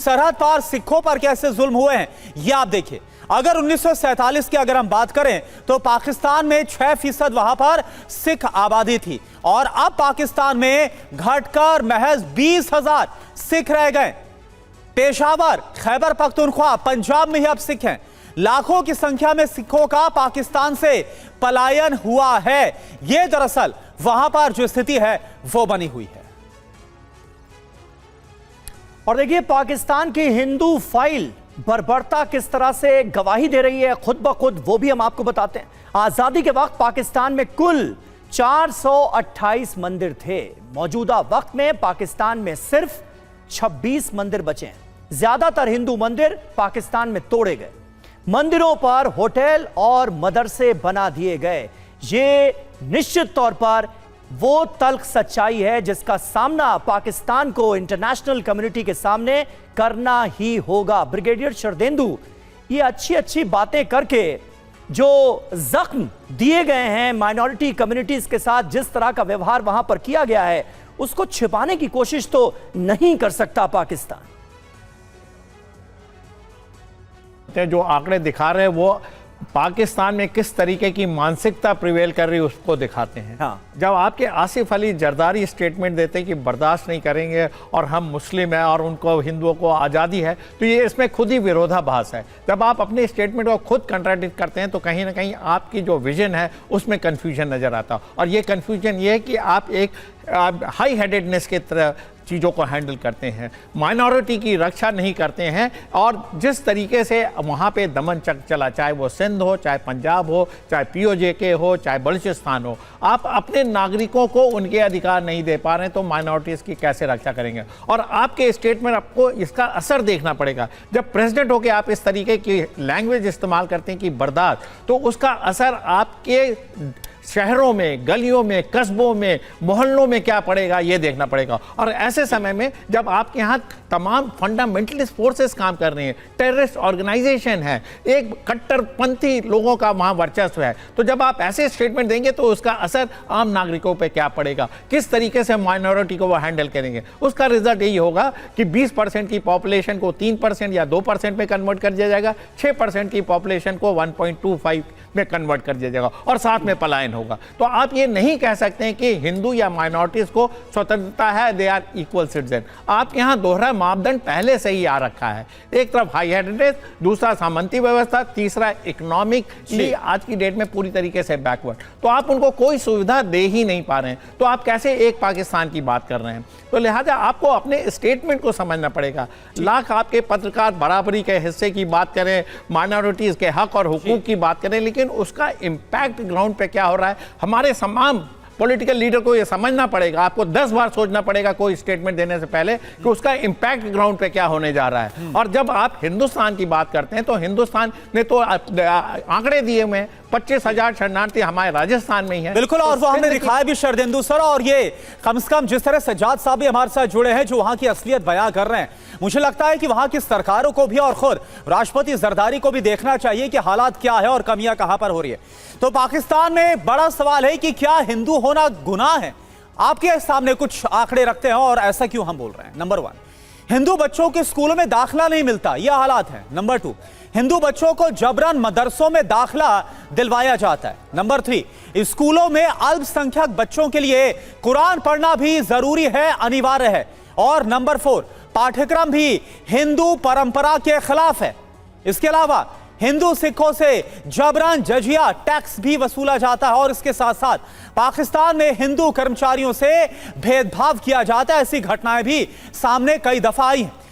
सरहद पार सिखों पर कैसे जुल्म हुए हैं ये आप देखिए। अगर 1947 की अगर हम बात करें तो पाकिस्तान में 6% वहां पर सिख आबादी थी और अब पाकिस्तान में घटकर महज 20,000 सिख रह गए। पेशावर, खैबर पख्तूनख्वा, पंजाब में ही अब सिख हैं। लाखों की संख्या में सिखों का पाकिस्तान से पलायन हुआ है। यह दरअसल वहां पर जो स्थिति है वो बनी हुई है। और देखिए पाकिस्तान की हिंदू फाइल बर्बरता किस तरह से गवाही दे रही है खुद ब खुद, वो भी हम आपको बताते हैं। आजादी के वक्त पाकिस्तान में कुल 428 मंदिर थे। मौजूदा वक्त में पाकिस्तान में सिर्फ 26 मंदिर बचे हैं। ज्यादातर हिंदू मंदिर पाकिस्तान में तोड़े गए, मंदिरों पर होटल और मदरसे बना दिए गए। ये निश्चित तौर पर वो तल्ख सच्चाई है जिसका सामना पाकिस्तान को इंटरनेशनल कम्युनिटी के सामने करना ही होगा। ब्रिगेडियर शरदेंदु ये अच्छी बातें करके जो जख्म दिए गए हैं माइनॉरिटी कम्युनिटीज के साथ, जिस तरह का व्यवहार वहां पर किया गया है, उसको छिपाने की कोशिश तो नहीं कर सकता पाकिस्तान। जो आंकड़े दिखा रहे हैं वो पाकिस्तान में किस तरीके की मानसिकता प्रिवेल कर रही है उसको दिखाते हैं। हाँ। जब आपके आसिफ अली जरदारी स्टेटमेंट देते हैं कि बर्दाश्त नहीं करेंगे और हम मुस्लिम हैं और उनको हिंदुओं को आज़ादी है, तो ये इसमें खुद ही विरोधाभास है। जब आप अपने स्टेटमेंट को खुद कंट्राडिक्ट करते हैं तो कहीं ना कहीं आपकी जो विजन है उसमें कन्फ्यूजन नज़र आता। और ये कन्फ्यूजन ये है कि आप एक हाई हेडेडनेस की तरह चीज़ों को हैंडल करते हैं, माइनॉरिटी की रक्षा नहीं करते हैं। और जिस तरीके से वहाँ पे दमन चला, चाहे वो सिंध हो, चाहे पंजाब हो, चाहे POJK हो, चाहे बलूचिस्तान हो, आप अपने नागरिकों को उनके अधिकार नहीं दे पा रहे हैं तो माइनॉरिटीज़ की कैसे रक्षा करेंगे। और आपके स्टेटमेंट आपको इसका असर देखना पड़ेगा। जब प्रेसिडेंट होकर आप इस तरीके की लैंग्वेज इस्तेमाल करते हैं कि बर्दाश्त, तो उसका असर आपके शहरों में, गलियों में, कस्बों में, मोहल्लों में क्या पड़ेगा ये देखना पड़ेगा। और ऐसे समय में जब आपके यहाँ तमाम फंडामेंटलिस्ट फोर्सेस काम कर रही हैं, टेररिस्ट ऑर्गेनाइजेशन है, एक कट्टरपंथी लोगों का वहाँ वर्चस्व है, तो जब आप ऐसे स्टेटमेंट देंगे तो उसका असर आम नागरिकों पे क्या पड़ेगा, किस तरीके से माइनॉरिटी को वो हैंडल करेंगे। उसका रिजल्ट यही होगा कि 20% की पॉपुलेशन को 3% या 2% में कन्वर्ट कर दिया जाएगा, 6% की पॉपुलेशन को 1.25 में कन्वर्ट कर दिया जाएगा और साथ में पलायन होगा। तो आप ये नहीं कह सकते हैं कि हिंदू या माइनॉरिटीज को स्वतंत्रता है, दे आर इक्वल सिटीजन। आपके यहाँ दोहरा मापदंड पहले से ही आ रखा है। एक तरफ हाई हेडेडनेस, दूसरा सामंती व्यवस्था, तीसरा इकोनॉमिकली आज की डेट में पूरी तरीके से बैकवर्ड। तो आप उनको कोई सुविधा दे ही नहीं पा रहे हैं, तो आप कैसे एक पाकिस्तान की बात कर रहे हैं। तो लिहाजा आपको अपने स्टेटमेंट को समझना पड़ेगा। लाख आपके पत्रकार बराबरी के हिस्से की बात करें, माइनॉरिटीज के हक और हुकूक की बात करें, लेकिन उसका इम्पैक्ट ग्राउंड पे क्या हो रहा है, हमारे तमाम पॉलिटिकल लीडर को ये समझना पड़ेगा। आपको 10 बार सोचना पड़ेगा कोई स्टेटमेंट देने से पहले कि उसका इम्पैक्ट ग्राउंड पे क्या होने जा रहा है। और जब आप हिंदुस्तान की बात करते हैं तो हिंदुस्तान ने तो आंकड़े दिए हुए हैं, 25,000 शरणार्थी हमारे राजस्थान में ही है। बिल्कुल, और वो हमने दिखाया भी शरदेंदु सर। और ये कम से कम जिस तरह सज्जाद साहब भी हमारे साथ जुड़े हैं, जो वहां की असलियत बयां कर रहे हैं, मुझे लगता है कि वहां की सरकारों को भी और खुद राष्ट्रपति जरदारी को भी देखना चाहिए कि हालात क्या है और कमियां कहां पर हो रही है। तो पाकिस्तान में बड़ा सवाल है कि क्या हिंदू होना गुनाह है। आपके सामने कुछ आंकड़े रखते हैं और ऐसा क्यों हम बोल रहे हैं। नंबर 1, हिंदू बच्चों के स्कूलों में दाखिला नहीं मिलता, यह हालात है। नंबर 2, हिंदू बच्चों को जबरन मदरसों में दाखिला दिलवाया जाता है। नंबर 3, स्कूलों में अल्पसंख्यक बच्चों के लिए कुरान पढ़ना भी जरूरी है, अनिवार्य है। और नंबर 4, पाठ्यक्रम भी हिंदू परंपरा के खिलाफ है। इसके अलावा हिंदू सिखों से जबरन जजिया टैक्स भी वसूला जाता है और इसके साथ साथ पाकिस्तान में हिंदू कर्मचारियों से भेदभाव किया जाता है। ऐसी घटनाएं भी सामने कई दफा आई हैं।